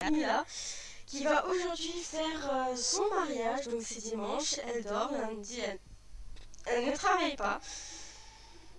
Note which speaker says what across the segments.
Speaker 1: Mila qui va aujourd'hui faire son mariage. Donc c'est dimanche, elle dort, lundi elle ne travaille pas.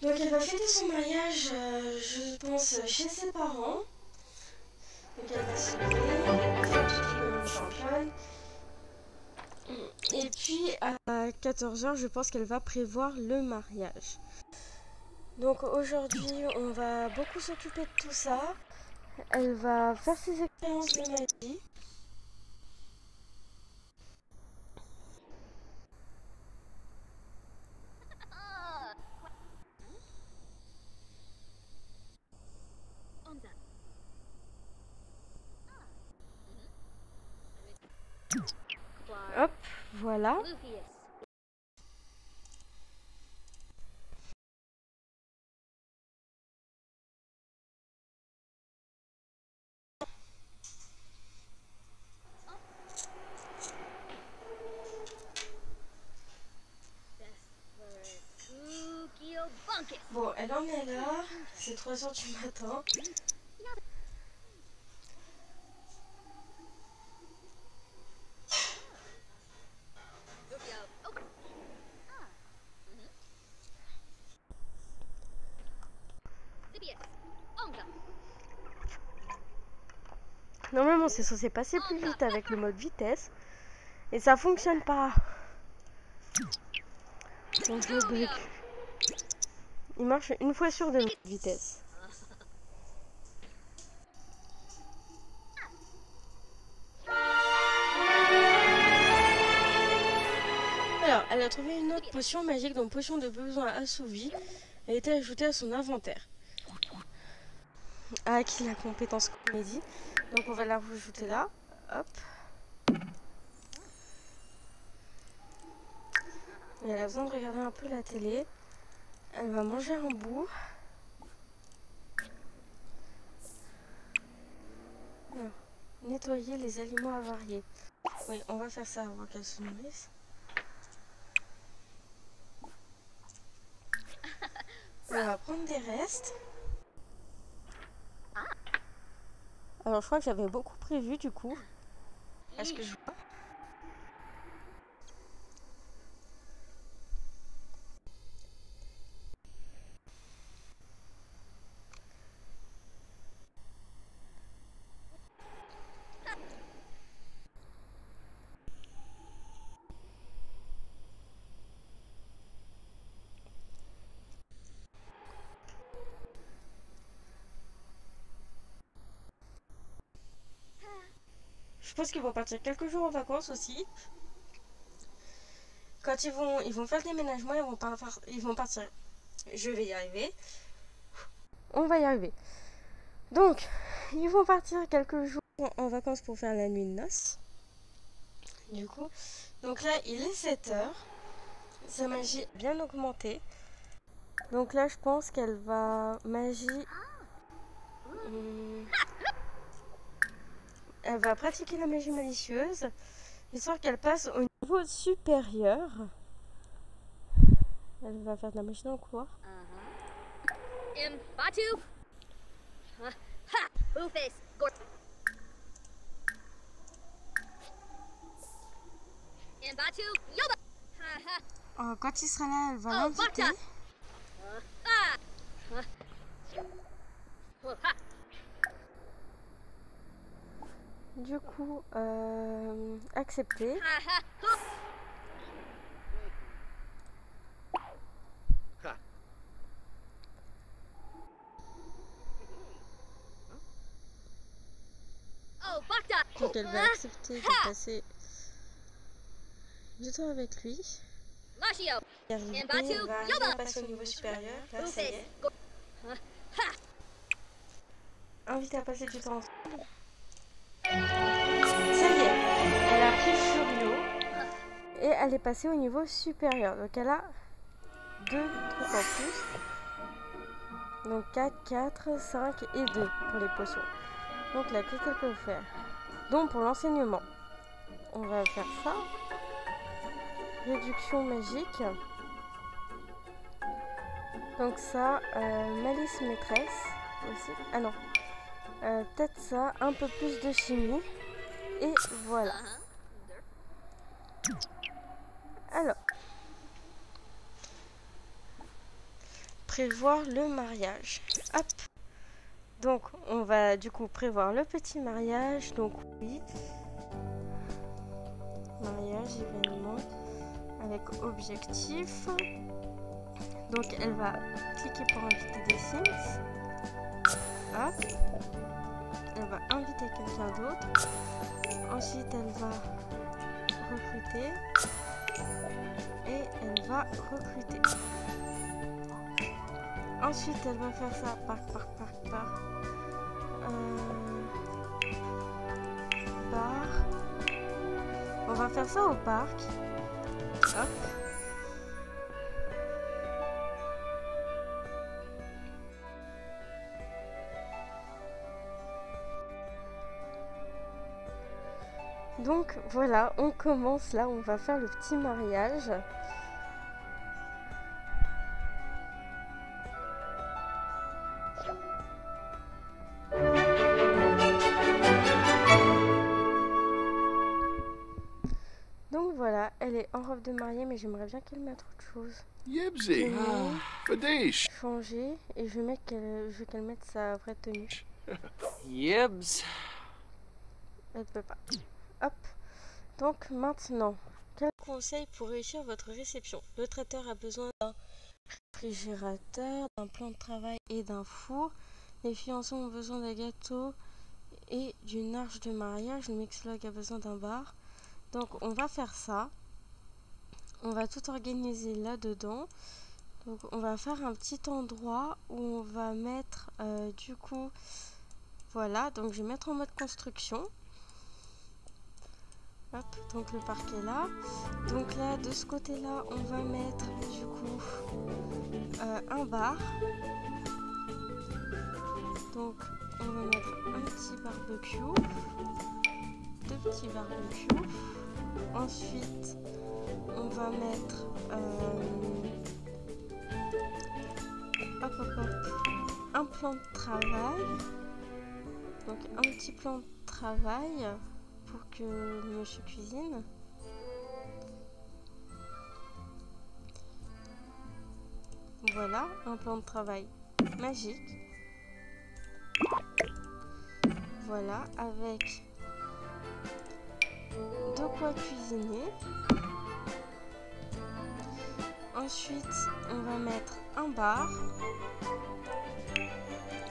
Speaker 1: Donc elle va fêter son mariage, je pense, chez ses parents. Donc elle va se lever, faire tout comme une championne. Et puis à 14 h, je pense qu'elle va prévoir le mariage. Donc aujourd'hui, on va beaucoup s'occuper de tout ça. Elle va faire ses expériences de magie. Hop, voilà. Bon, elle en est là. C'est 3 h du matin. Normalement, c'est censé passer plus vite avec le mode vitesse. Et ça fonctionne pas. Donc je bug. Il marche une fois sur deux vitesse. Alors, elle a trouvé une autre potion magique, donc potion de besoin assouvi. Elle a été ajoutée à son inventaire. A acquis la compétence comédie. Donc on va la rajouter là. Hop. Et elle a besoin de regarder un peu la télé. Elle va manger un bout. Alors, nettoyer les aliments avariés. Oui, on va faire ça avant qu'elle se nourrisse. On va prendre des restes. Alors je crois que j'avais beaucoup prévu du coup. Est-ce que je vois? Je pense qu'ils vont partir quelques jours en vacances aussi. Quand ils vont faire le déménagement, ils vont partir. Je vais y arriver. On va y arriver. Donc, ils vont partir quelques jours en vacances pour faire la nuit de noces. Du coup, donc là, il est 7 h. Sa magie est bien augmentée. Donc là, je pense qu'elle va magie. Elle va pratiquer la magie malicieuse, histoire qu'elle passe au niveau supérieur. Elle va faire de la magie dans le couloir. Quand il sera là, elle va l'inviter. Du coup, accepter. Donc elle va accepter de passer du temps avec lui. Elle va passer au niveau supérieur. Là, ça y est. Invité à passer du temps ensemble. Ça y est, elle a pris Furio et elle est passée au niveau supérieur. Donc elle a 2 trucs en plus. Donc 4, 4, 5 et 2 pour les potions. Donc là, qu'est-ce qu'elle peut faire? Donc pour l'enseignement, on va faire ça. Réduction magique. Donc ça, malice maîtresse aussi. Ah non. Peut-être ça, un peu plus de chimie. Et voilà. Alors, prévoir le mariage. Hop. Donc, on va du coup prévoir le petit mariage. Donc, oui. Mariage, événement, avec objectif. Donc, elle va cliquer pour inviter des Sims. Hop. Elle va inviter quelqu'un d'autre. Ensuite, elle va recruter. Et elle va recruter. Ensuite, elle va faire ça par. Bar. On va faire ça au parc. Hop. Donc voilà, on commence là, on va faire le petit mariage. Donc voilà, elle est en robe de mariée, mais j'aimerais bien qu'elle mette autre chose.
Speaker 2: Yibsy. Fadish.
Speaker 1: Changer, et je veux qu'elle mette sa vraie tenue.
Speaker 3: Yibs.
Speaker 1: Elle peut pas. Hop. Donc maintenant, quel conseil pour réussir votre réception? Le traiteur a besoin d'un réfrigérateur, d'un plan de travail et d'un four. Les fiancés ont besoin d'un gâteau et d'une arche de mariage. Le mixologue a besoin d'un bar. Donc on va faire ça. On va tout organiser là-dedans. Donc on va faire un petit endroit où on va mettre du coup... Voilà, donc je vais mettre en mode construction. Hop, donc le parc est là. Donc là, de ce côté-là, on va mettre du coup un bar. Donc on va mettre un petit barbecue. Deux petits barbecues. Ensuite, on va mettre un plan de travail. Donc un petit plan de travail pour que le monsieur cuisine. Voilà, un plan de travail magique. Voilà, avec de quoi cuisiner. Ensuite, on va mettre un bar.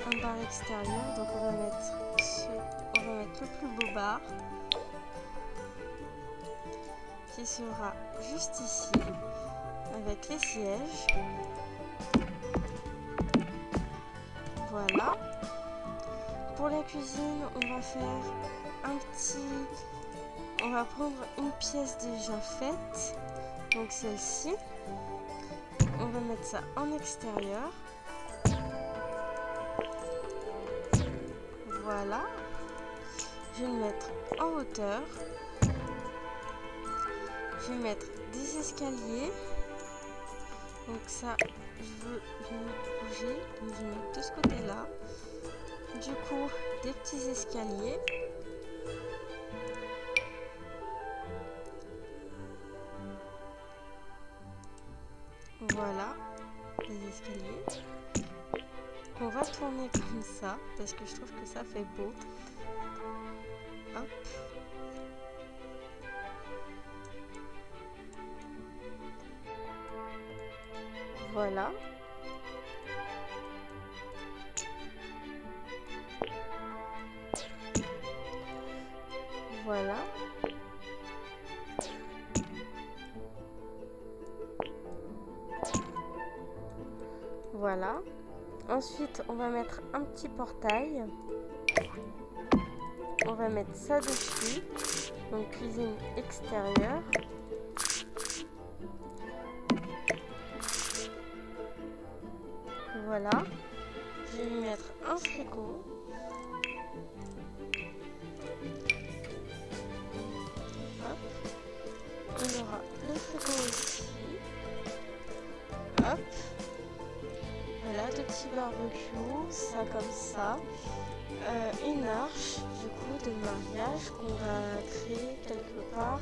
Speaker 1: Un bar extérieur. Donc on va mettre le plus beau bar. Qui sera juste ici. Avec les sièges. Voilà. Pour la cuisine, on va faire un petit... On va prendre une pièce déjà faite. Donc celle-ci. On va mettre ça en extérieur. Voilà. Je vais le mettre en hauteur. Je vais mettre des escaliers. Donc ça, je veux bouger. Donc je vais mettre de ce côté-là. Du coup, des petits escaliers. Voilà, les escaliers. On va tourner comme ça, parce que je trouve que ça fait beau. Hop. Voilà. Voilà. Voilà. Ensuite, on va mettre un petit portail. On va mettre ça dessus. Donc, cuisine extérieure. Voilà. Je vais lui mettre un frigo. Hop. Il y aura le frigo ici. Hop. Voilà, deux petits barbecues, ça comme ça. une arche du coup de mariage qu'on va créer quelque part.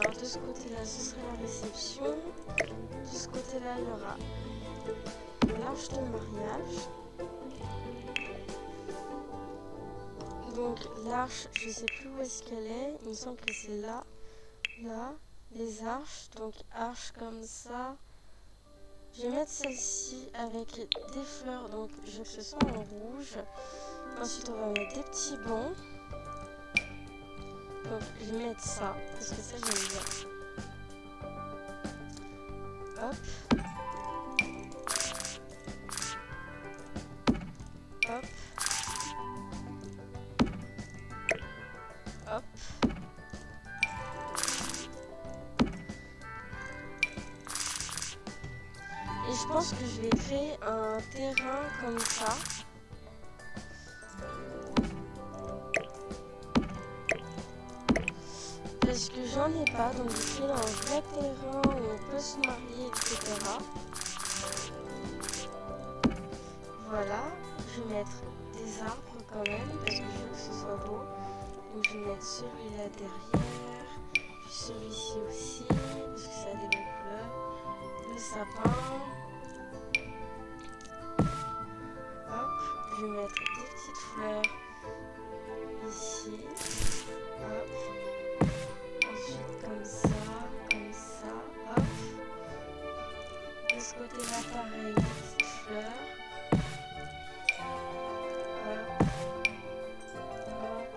Speaker 1: Alors de ce côté-là, ce serait la réception. De ce côté-là, il y aura l'arche de mariage. Donc l'arche, je sais plus où est-ce qu'elle est. Il me semble que c'est là. Là, les arches. Donc arche comme ça. Je vais mettre celle-ci avec des fleurs. Donc je veux que ce soit en rouge. Ensuite, on va mettre des petits bancs. Donc je vais mettre ça. Parce que ça, j'aime bien. Hop. Hop. Hop. Et je pense que je vais créer un terrain comme ça. Parce que j'en ai pas, donc j'ai créé un vrai terrain où on peut se marier, etc. Voilà, je vais mettre des arbres quand même, parce que je veux que ce soit beau. Donc je vais mettre celui-là derrière, puis celui-ci aussi, parce que ça a des belles couleurs. Le sapin. Hop, je vais mettre des petites fleurs ici. Hop. Ensuite comme ça, hop. De ce côté-là, pareil, des petites fleurs. Hop. Hop.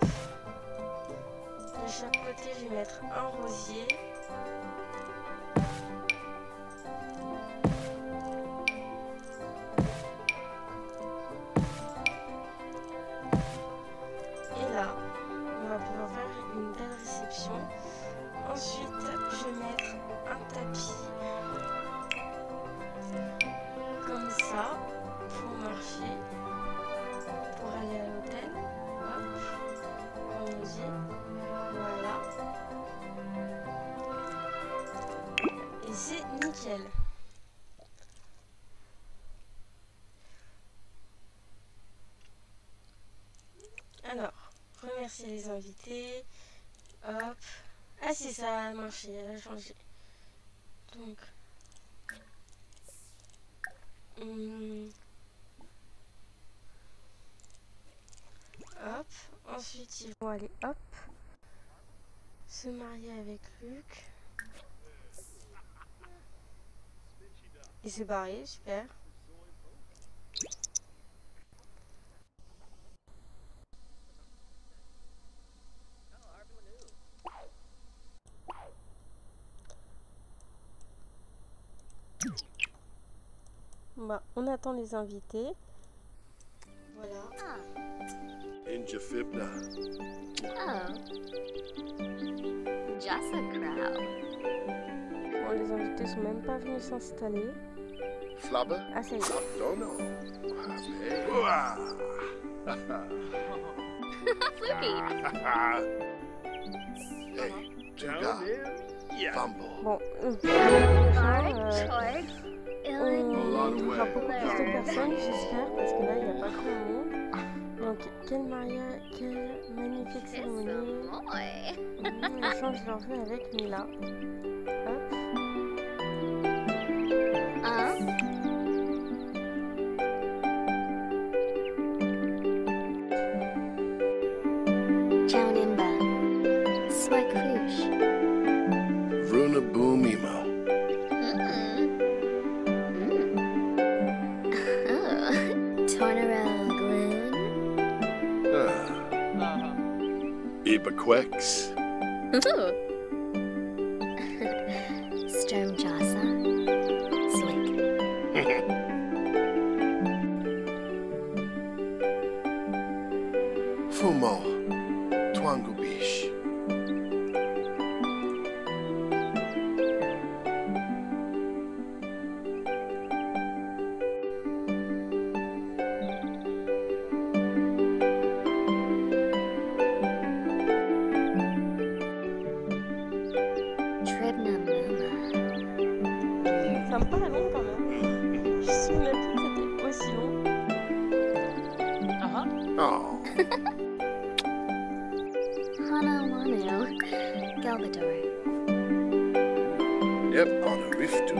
Speaker 1: De chaque côté, je vais mettre un rosier. Ensuite, je vais mettre un tapis comme ça pour marcher, pour aller à l'hôtel. Hop, comme on dit. Voilà. Et c'est nickel. Alors, remercier les invités. Hop. Ah si, ça a marché, elle a changé. Donc. Hop. Ensuite, ils vont aller, hop. Se marier avec Luc. Il s'est barré, super. Bah, on attend les invités. Voilà.
Speaker 2: Injafibna.
Speaker 4: Oh. Just a crowd.
Speaker 1: Bon, les invités sont même pas venus s'installer.
Speaker 2: Flabber?
Speaker 1: Ah, ça y est.
Speaker 2: Dono.
Speaker 4: Flippy.
Speaker 2: Hey, Tuga. Fumble.
Speaker 1: Bon, on aura beaucoup plus de personnes, j'espère, parce que là, il n'y a pas grand monde. Donc, quel mariage, quelle magnifique cérémonie. Ils changent leur vue avec Mila. Hop.
Speaker 4: Jaunimba. Swaklush.
Speaker 2: Runa Boomimo.
Speaker 4: Tornarel Gloon.
Speaker 2: Ibequex.
Speaker 4: Sturmjasa. Swick.
Speaker 2: Fumo. Twangubish.
Speaker 4: Tribna Muma.
Speaker 1: Ça me paraît long quand même. Je me souvenais plus que c'était aussi long.
Speaker 2: Oh.
Speaker 4: Hanawanu. Galbador.
Speaker 2: Yep, on a rift to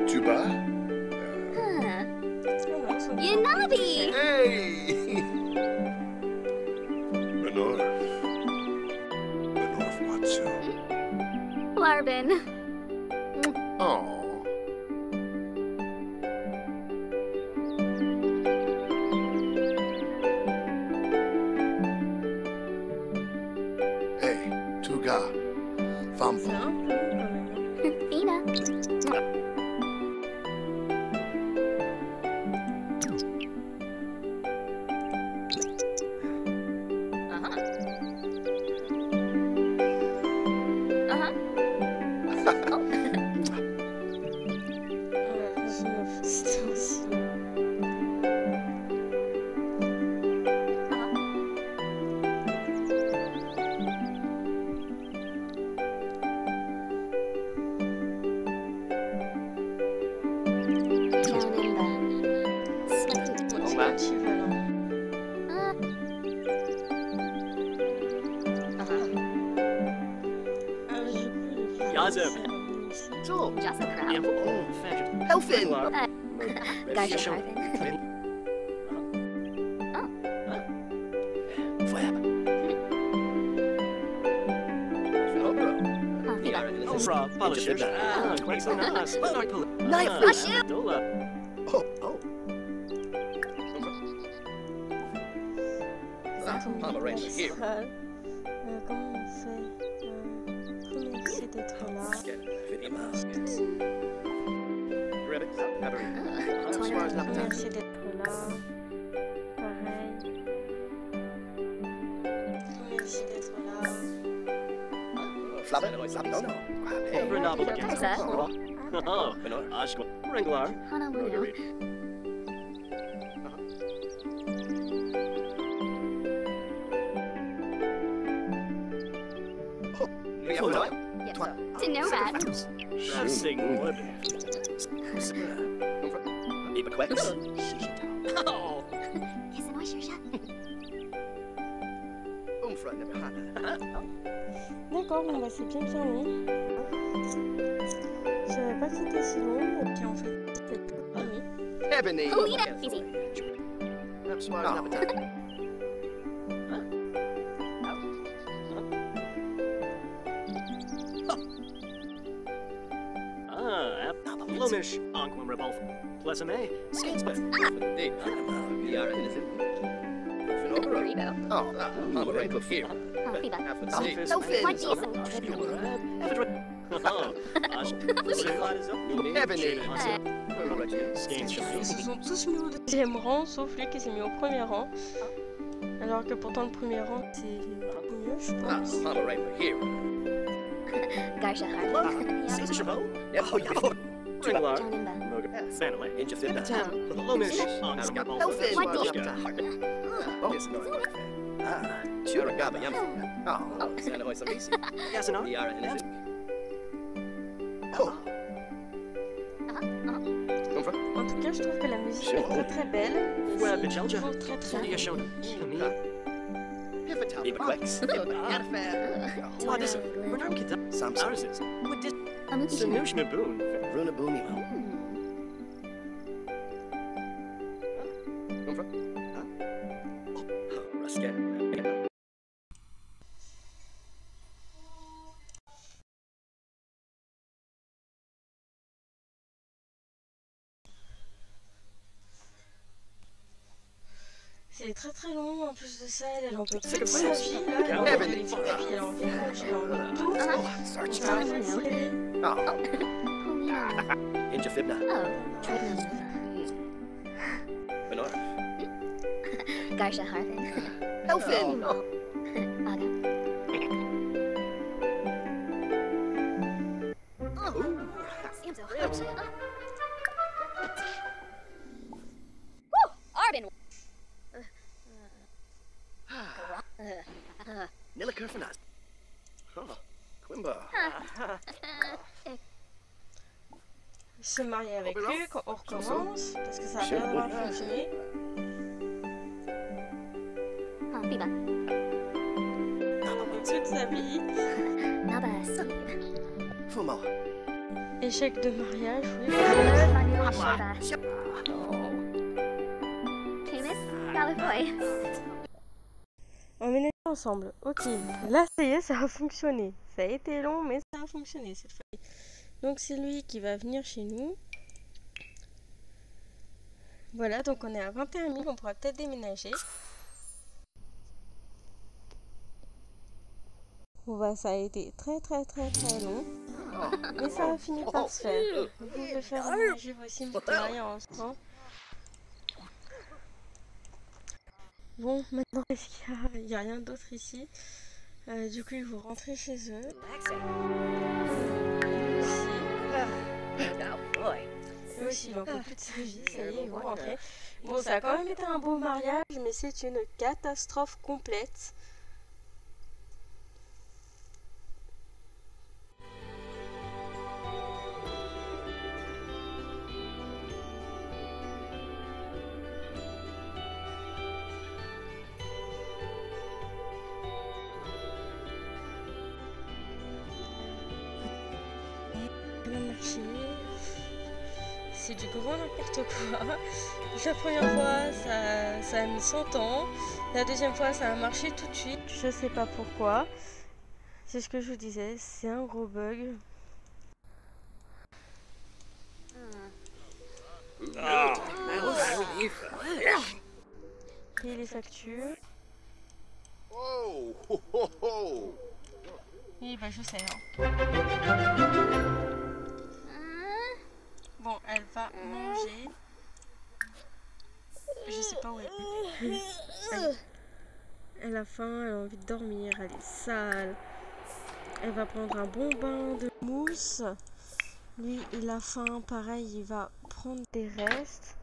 Speaker 2: Tuba.
Speaker 4: Huh.
Speaker 1: Ouais, ils sont
Speaker 4: Yanabi!
Speaker 2: Hey! Benorf. Benorf Watsu.
Speaker 4: Larbin.
Speaker 2: Oh. Hey, Tuga.
Speaker 1: C'est
Speaker 2: Fampo.
Speaker 1: un peu long quand même.
Speaker 4: Fina.
Speaker 1: Ouais, c'était aussi long.
Speaker 4: Jaunimba. Sweaty.
Speaker 1: Ouais, c'est équivalent. Ah, du coup, le
Speaker 3: Yazeb.
Speaker 1: c'est revenu ici.
Speaker 3: So,
Speaker 4: Just a
Speaker 3: yeah,
Speaker 4: crowd.
Speaker 3: oh, fashion.
Speaker 5: Elfin!
Speaker 4: Garsha
Speaker 3: Show.
Speaker 4: Harvin.
Speaker 5: Flab.
Speaker 4: Huh, Fina.
Speaker 3: Fra, polisher. Ah, quite so nice.
Speaker 5: Knife.
Speaker 3: Ah, Dola.
Speaker 5: Oh, oh. Pomeranian here.
Speaker 1: Comment on fait Remercier d'être là. Remercier d'être là. Pareil. Remercier d'être là.
Speaker 5: Flabber? No, no.
Speaker 3: Renable
Speaker 4: Peter
Speaker 3: again.
Speaker 4: Pesa.
Speaker 3: Oh, Ashko. Ringlar.
Speaker 4: Hanawanu. Tinobad.
Speaker 3: Sing wood.
Speaker 5: Ebequex.
Speaker 3: Oh,
Speaker 4: Isn't what you're shut.
Speaker 5: Umfra Nebahana.
Speaker 1: D'accord, bon bah c'est bien long. Je savais pas que c'était si long, et puis en fait c'était pas long.
Speaker 5: Ebony.
Speaker 4: Polina. Easy.
Speaker 3: ah, Lomish, Anquim Revolve. Plesame, Skatesman.
Speaker 4: Burrito.
Speaker 5: Oh, Pomeranian here.
Speaker 4: Oh, Fiba.
Speaker 3: Alphys,
Speaker 5: Elfin.
Speaker 4: What decent.
Speaker 3: Oh, Ash. Singlad is up.
Speaker 5: Ebony.
Speaker 3: Skates
Speaker 1: Ils se
Speaker 3: shiny.
Speaker 1: sont tous mis au deuxième rang, sauf lui qui s'est mis au premier rang. Alors que pourtant le premier rang c'est mieux, je pense.
Speaker 5: Pomeranian here.
Speaker 4: Garsha Harvin.
Speaker 3: Caesar Chabot.
Speaker 5: Oh, yeah.
Speaker 3: Ringlar.
Speaker 4: Jaunimba.
Speaker 3: Sanaway.
Speaker 5: Injafina.
Speaker 3: Lomish, Anquim Revolve.
Speaker 5: Elfin.
Speaker 4: What
Speaker 5: Oh, yes, no. Ah, Churagaba Yam. Oh, Sanahoy Samisi.
Speaker 3: Yasanar.
Speaker 5: Yara and Oh,
Speaker 1: En tout cas, je trouve que la musique est très très belle. Et
Speaker 3: Ouais,
Speaker 1: c'est
Speaker 3: mais Georgia.
Speaker 1: toujours très très
Speaker 3: Sonia Shona.
Speaker 5: Ebequex.
Speaker 3: What is it? Renarm Kita.
Speaker 5: Samson.
Speaker 3: Ours is. What is
Speaker 4: Amuki.
Speaker 3: Sanush Maboon?
Speaker 5: Runa Boomy. Rusket.
Speaker 1: C'est très très long en plus de ça, elle en peut
Speaker 3: C'est
Speaker 1: plus de
Speaker 3: comme
Speaker 1: sa
Speaker 3: ça.
Speaker 1: vie là, elle a
Speaker 5: Kevin.
Speaker 1: envie de vivre, puis elle a envie de manger, elle a envie de tout.
Speaker 5: Sarge.
Speaker 1: Ça va faciliter.
Speaker 5: Oh,
Speaker 4: Polina.
Speaker 5: Injafibna.
Speaker 4: Oh, Trident.
Speaker 5: Benor.
Speaker 4: Garsha Harvin.
Speaker 5: Elfin.
Speaker 4: Aga. Seems so hot. Woo! Arden.
Speaker 5: Nilikerfanas. Oh, Quimba.
Speaker 1: Se marier avec
Speaker 5: On
Speaker 1: lui quand on recommence, parce que ça a l'air d'avoir fonctionné.
Speaker 4: Biba.
Speaker 1: Toute sa vie.
Speaker 4: Naba Steve.
Speaker 5: Fumo.
Speaker 1: Échec de mariage, oui.
Speaker 4: Camus, Gallifrey.
Speaker 1: Emménager ensemble. Ok. Là, ça y est, ça a fonctionné. Ça a été long, mais ça a fonctionné cette fois. Donc, c'est lui qui va venir chez nous. Voilà, donc on est à 21 000. On pourra peut-être déménager. Bon, bah, ça a été très long. Mais ça a fini par se faire. Vous pouvez faire aménager vos Sims ensemble. Bon, maintenant, qu'est-ce qu'il y a? Il n'y a rien d'autre ici. Du coup, ils vont rentrer chez eux. Eux aussi, ils n'en peuvent plus de sa vie. Ça y est, ils vont rentrer. Bon, ça a quand même été un beau mariage, mais c'est une catastrophe complète. C'est du grand n'importe quoi. La première fois, ça a mis 100 ans. La deuxième fois, ça a marché tout de suite. Je sais pas pourquoi. C'est ce que je vous disais, c'est un gros bug. Et les factures.
Speaker 2: Oh, ho, ho, ho.
Speaker 1: Oui, bah je sais. Bon, elle va manger. Je sais pas où elle est. Elle a faim, elle a envie de dormir, elle est sale. Elle va prendre un bon bain de mousse. Lui, il a faim, pareil, il va prendre des restes.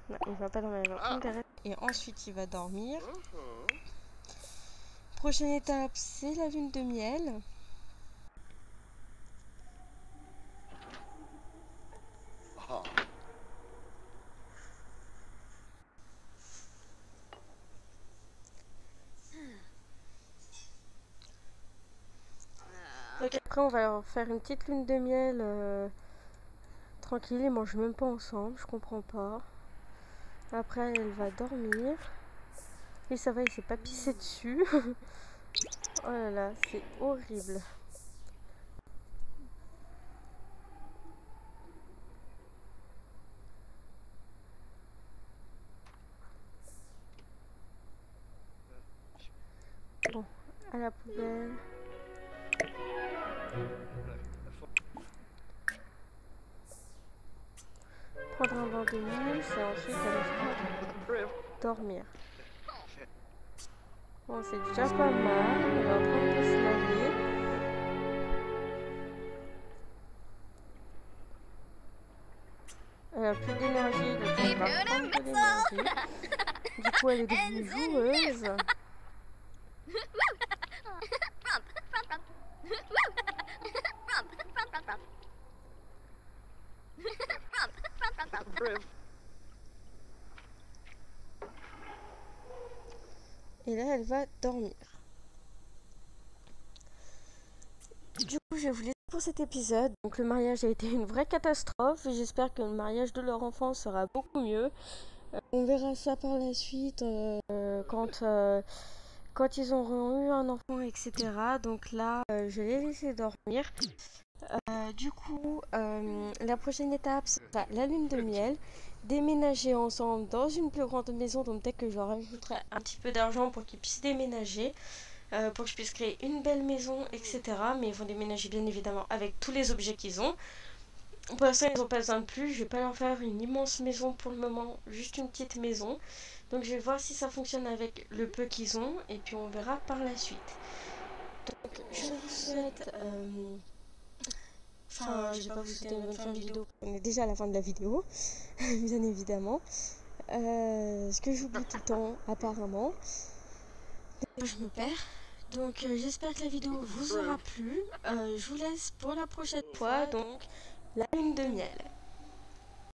Speaker 1: Non, il va pas dormir, il va prendre des restes. Et ensuite, il va dormir. Prochaine étape, c'est la lune de miel. Donc après on va leur faire une petite lune de miel tranquille, ils mangent même pas ensemble, je comprends pas. Après elle va dormir. Et ça va, il s'est pas pissé dessus. Oh là là, c'est horrible. Bon, à la poubelle. Prendre un bain de mousse et ensuite elle va dormir. Bon, c'est déjà pas mal. Elle est en train de se laver. Elle a plus d'énergie, donc elle va prendre de l'énergie. Du coup, elle est devenue joueuse. Et là, elle va dormir. Du coup, je vais vous laisser pour cet épisode. Donc, le mariage a été une vraie catastrophe. J'espère que le mariage de leur enfant sera beaucoup mieux. On verra ça par la suite quand ils auront eu un enfant, etc. Donc là, je les laisser dormir. Du coup, la prochaine étape, sera la lune de miel. Déménager ensemble dans une plus grande maison. Donc peut-être que je leur rajouterai un petit peu d'argent pour qu'ils puissent déménager. Pour que je puisse créer une belle maison, etc. Mais ils vont déménager bien évidemment avec tous les objets qu'ils ont. Pour l'instant, ils n'ont pas besoin de plus. Je vais pas leur faire une immense maison pour le moment. Juste une petite maison. Donc je vais voir si ça fonctionne avec le peu qu'ils ont. Et puis on verra par la suite. Donc je vous souhaite... Enfin, je vais pas vous souhaiter une bonne fin de vidéo. On est déjà à la fin de la vidéo, bien évidemment. Ce que j'oublie tout le temps, apparemment. Je me perds. Donc j'espère que la vidéo vous aura plu. Je vous laisse pour la prochaine fois. Donc la lune de miel.